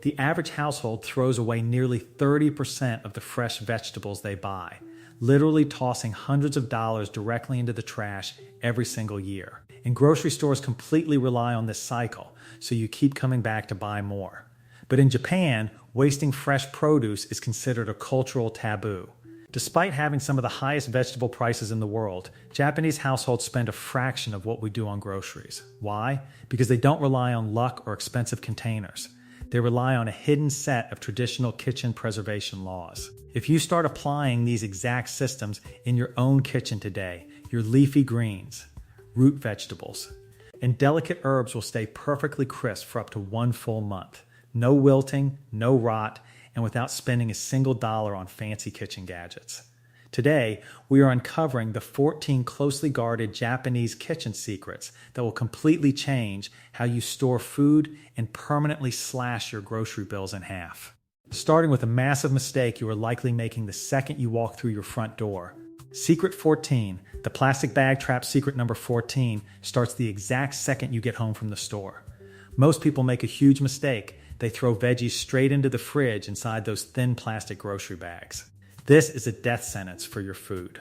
The average household throws away nearly 30% of the fresh vegetables they buy, literally tossing hundreds of dollars directly into the trash every single year. And grocery stores completely rely on this cycle, so you keep coming back to buy more. But in Japan, wasting fresh produce is considered a cultural taboo. Despite having some of the highest vegetable prices in the world, Japanese households spend a fraction of what we do on groceries. Why? Because they don't rely on luck or expensive containers. They rely on a hidden set of traditional kitchen preservation laws. If you start applying these exact systems in your own kitchen today, your leafy greens, root vegetables, and delicate herbs will stay perfectly crisp for up to 1 full month. No wilting, no rot, and without spending a single dollar on fancy kitchen gadgets. Today, we are uncovering the 14 closely guarded Japanese kitchen secrets that will completely change how you store food and permanently slash your grocery bills in half. Starting with a massive mistake you are likely making the second you walk through your front door. Secret 14, the plastic bag trap secret number 14, starts the exact second you get home from the store. Most people make a huge mistake. They throw veggies straight into the fridge inside those thin plastic grocery bags. This is a death sentence for your food.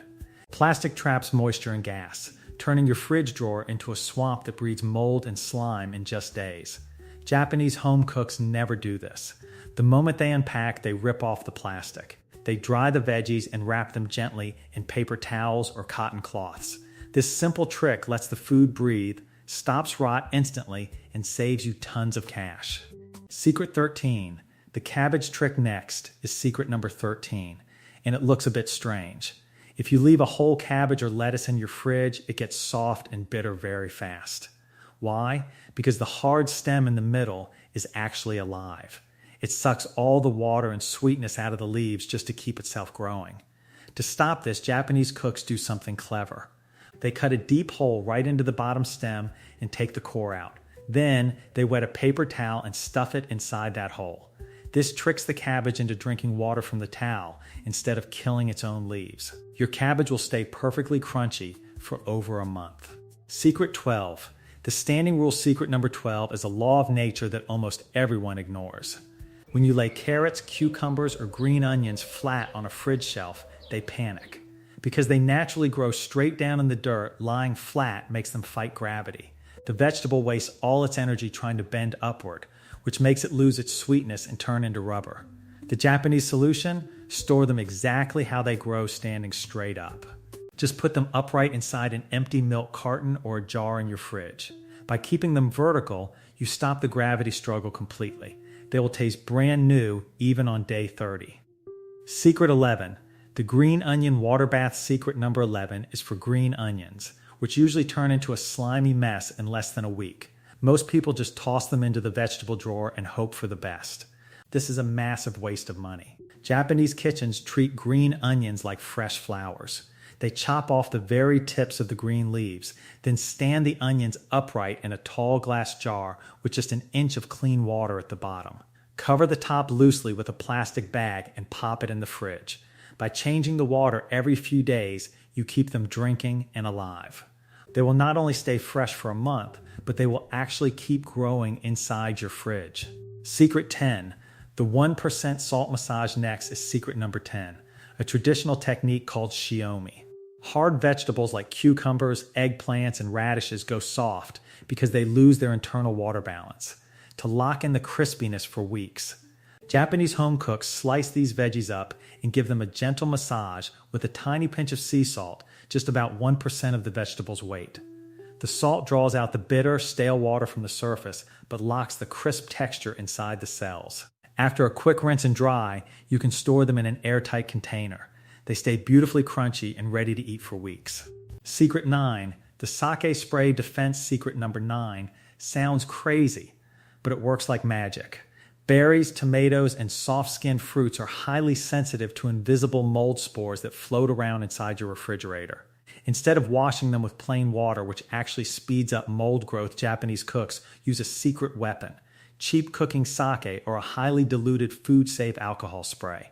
Plastic traps moisture and gas, turning your fridge drawer into a swamp that breeds mold and slime in just days. Japanese home cooks never do this. The moment they unpack, they rip off the plastic. They dry the veggies and wrap them gently in paper towels or cotton cloths. This simple trick lets the food breathe, stops rot instantly, and saves you tons of cash. Secret 13. The cabbage trick next is secret number 13, and it looks a bit strange. If you leave a whole cabbage or lettuce in your fridge, it gets soft and bitter very fast. Why? Because the hard stem in the middle is actually alive. It sucks all the water and sweetness out of the leaves just to keep itself growing. To stop this, Japanese cooks do something clever. They cut a deep hole right into the bottom stem and take the core out. Then, they wet a paper towel and stuff it inside that hole. This tricks the cabbage into drinking water from the towel instead of killing its own leaves. Your cabbage will stay perfectly crunchy for over a month. Secret 12. The standing rule secret number 12 is a law of nature that almost everyone ignores. When you lay carrots, cucumbers, or green onions flat on a fridge shelf, they panic. Because they naturally grow straight down in the dirt, lying flat makes them fight gravity. The vegetable wastes all its energy trying to bend upward, which makes it lose its sweetness and turn into rubber. The Japanese solution? Store them exactly how they grow, standing straight up. Just put them upright inside an empty milk carton or a jar in your fridge. By keeping them vertical, you stop the gravity struggle completely. They will taste brand new even on day 30. Secret 11. The green onion water bath secret number 11 is for green onions, which usually turn into a slimy mess in less than a week. Most people just toss them into the vegetable drawer and hope for the best. This is a massive waste of money. Japanese kitchens treat green onions like fresh flowers. They chop off the very tips of the green leaves, then stand the onions upright in a tall glass jar with just an inch of clean water at the bottom. Cover the top loosely with a plastic bag and pop it in the fridge. By changing the water every few days, you keep them drinking and alive. They will not only stay fresh for a month, but they will actually keep growing inside your fridge. Secret 10. The 1% salt massage next is secret number 10, a traditional technique called Shiomi. Hard vegetables like cucumbers, eggplants, and radishes go soft because they lose their internal water balance. To lock in the crispiness for weeks, Japanese home cooks slice these veggies up and give them a gentle massage with a tiny pinch of sea salt, just about 1% of the vegetable's weight. The salt draws out the bitter, stale water from the surface, but locks the crisp texture inside the cells. After a quick rinse and dry, you can store them in an airtight container. They stay beautifully crunchy and ready to eat for weeks. Secret 9. The sake spray defense secret number 9 sounds crazy, but it works like magic. Berries, tomatoes, and soft-skinned fruits are highly sensitive to invisible mold spores that float around inside your refrigerator. Instead of washing them with plain water, which actually speeds up mold growth, Japanese cooks use a secret weapon: cheap cooking sake or a highly diluted food-safe alcohol spray.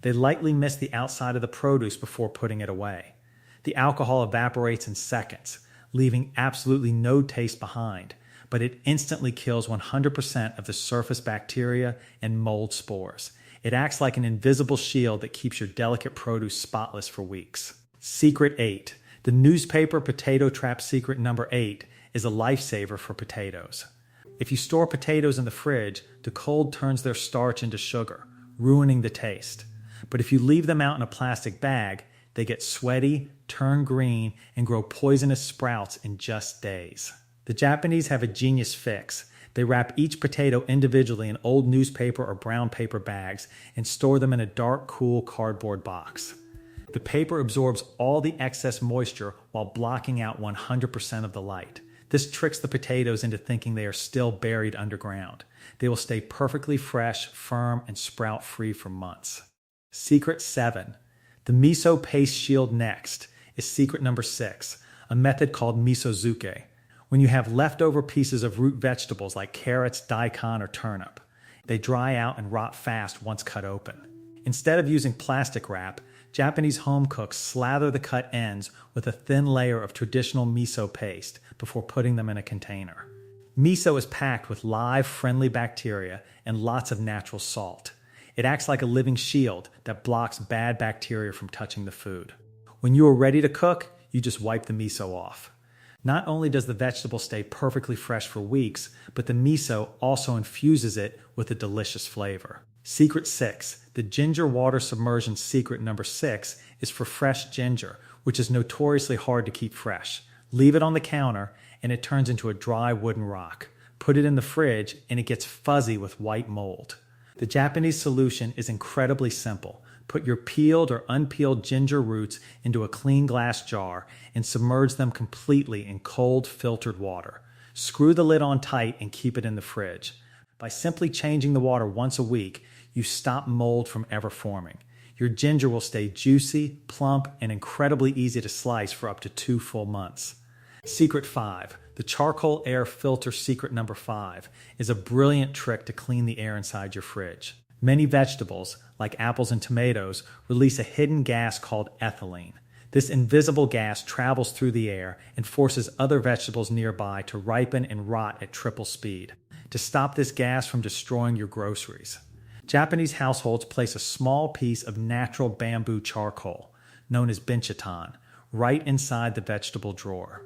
They lightly mist the outside of the produce before putting it away. The alcohol evaporates in seconds, leaving absolutely no taste behind. but it instantly kills 100% of the surface bacteria and mold spores. It acts like an invisible shield that keeps your delicate produce spotless for weeks. Secret 8. The newspaper potato trap secret number 8 is a lifesaver for potatoes. If you store potatoes in the fridge, the cold turns their starch into sugar, ruining the taste. But if you leave them out in a plastic bag, they get sweaty, turn green, and grow poisonous sprouts in just days. The Japanese have a genius fix. They wrap each potato individually in old newspaper or brown paper bags and store them in a dark, cool cardboard box. The paper absorbs all the excess moisture while blocking out 100% of the light. This tricks the potatoes into thinking they are still buried underground. They will stay perfectly fresh, firm, and sprout free for months. Secret 7. The miso paste shield next is secret number 6, a method called Misozuke. When you have leftover pieces of root vegetables like carrots, daikon, or turnip, they dry out and rot fast once cut open. Instead of using plastic wrap, Japanese home cooks slather the cut ends with a thin layer of traditional miso paste before putting them in a container. Miso is packed with live, friendly bacteria and lots of natural salt. It acts like a living shield that blocks bad bacteria from touching the food. When you are ready to cook, you just wipe the miso off. Not only does the vegetable stay perfectly fresh for weeks, but the miso also infuses it with a delicious flavor. Secret 6. The ginger water submersion secret number 6 is for fresh ginger, which is notoriously hard to keep fresh. Leave it on the counter and it turns into a dry wooden rock. Put it in the fridge and it gets fuzzy with white mold. The Japanese solution is incredibly simple. Put your peeled or unpeeled ginger roots into a clean glass jar and submerge them completely in cold, filtered water. Screw the lid on tight and keep it in the fridge. By simply changing the water once a week, you stop mold from ever forming. Your ginger will stay juicy, plump, and incredibly easy to slice for up to 2 full months. Secret 5. The charcoal air filter secret number 5 is a brilliant trick to clean the air inside your fridge. Many vegetables, like apples and tomatoes, release a hidden gas called ethylene. This invisible gas travels through the air and forces other vegetables nearby to ripen and rot at triple speed. To stop this gas from destroying your groceries, Japanese households place a small piece of natural bamboo charcoal, known as Binchotan, right inside the vegetable drawer.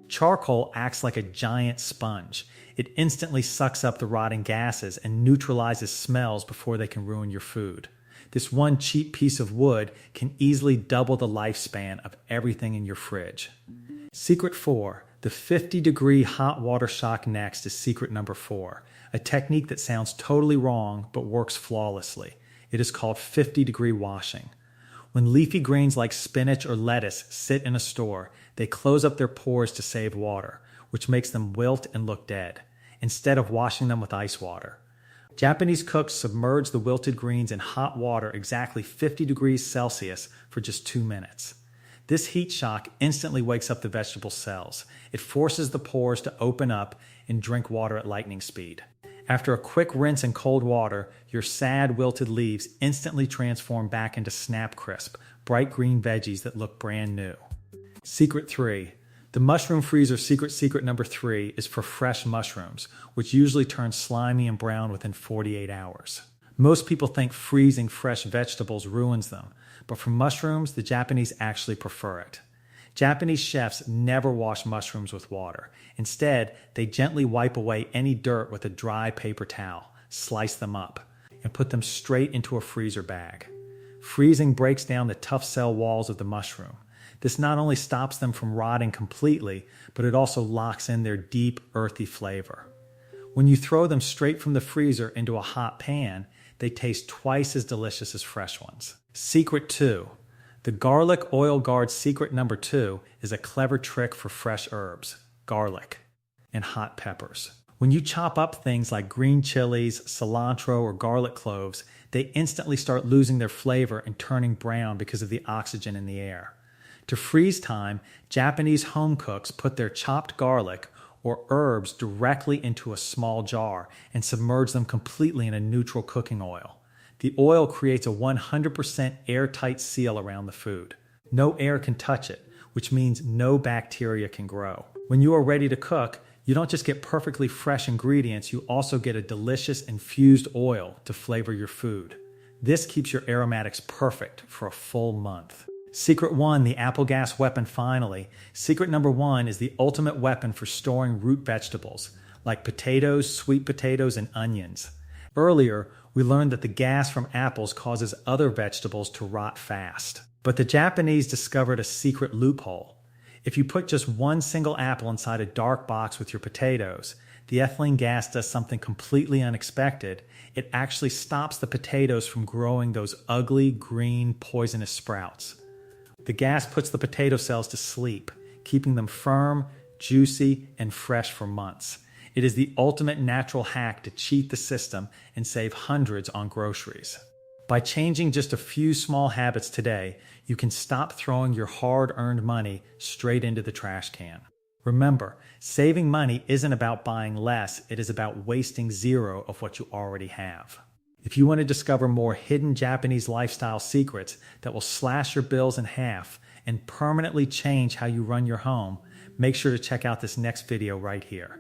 Charcoal acts like a giant sponge. It instantly sucks up the rotting gases and neutralizes smells before they can ruin your food. This one cheap piece of wood can easily double the lifespan of everything in your fridge. Secret 4. The 50-degree hot water shock next is secret number 4, a technique that sounds totally wrong but works flawlessly. It is called 50-degree washing. When leafy greens like spinach or lettuce sit in a store, they close up their pores to save water, which makes them wilt and look dead, instead of washing them with ice water. Japanese cooks submerge the wilted greens in hot water exactly 50 degrees Celsius for just 2 minutes. This heat shock instantly wakes up the vegetable cells. It forces the pores to open up and drink water at lightning speed. After a quick rinse in cold water, your sad, wilted leaves instantly transform back into snap crisp, bright green veggies that look brand new. Secret 3. The mushroom freezer secret number 3 is for fresh mushrooms, which usually turn slimy and brown within 48 hours. Most people think freezing fresh vegetables ruins them, but for mushrooms, the Japanese actually prefer it. Japanese chefs never wash mushrooms with water. Instead, they gently wipe away any dirt with a dry paper towel, slice them up, and put them straight into a freezer bag. Freezing breaks down the tough cell walls of the mushroom. This not only stops them from rotting completely, but it also locks in their deep, earthy flavor. When you throw them straight from the freezer into a hot pan, they taste twice as delicious as fresh ones. Secret 2. The garlic oil guard secret number 2 is a clever trick for fresh herbs, garlic, and hot peppers. When you chop up things like green chilies, cilantro, or garlic cloves, they instantly start losing their flavor and turning brown because of the oxygen in the air. To freeze time, Japanese home cooks put their chopped garlic or herbs directly into a small jar and submerge them completely in a neutral cooking oil. The oil creates a 100% airtight seal around the food. No air can touch it, which means no bacteria can grow. When you are ready to cook, You don't just get perfectly fresh ingredients, you also get a delicious infused oil to flavor your food. This keeps your aromatics perfect for a full month. Secret 1, the apple gas weapon finally. Secret number 1 is the ultimate weapon for storing root vegetables, like potatoes, sweet potatoes, and onions. Earlier, we learned that the gas from apples causes other vegetables to rot fast. But the Japanese discovered a secret loophole. If you put just one single apple inside a dark box with your potatoes, the ethylene gas does something completely unexpected. It actually stops the potatoes from growing those ugly, green, poisonous sprouts. The gas puts the potato cells to sleep, keeping them firm, juicy, and fresh for months. It is the ultimate natural hack to cheat the system and save hundreds on groceries. By changing just a few small habits today, you can stop throwing your hard-earned money straight into the trash can. Remember, saving money isn't about buying less, it is about wasting zero of what you already have. If you want to discover more hidden Japanese lifestyle secrets that will slash your bills in half and permanently change how you run your home, make sure to check out this next video right here.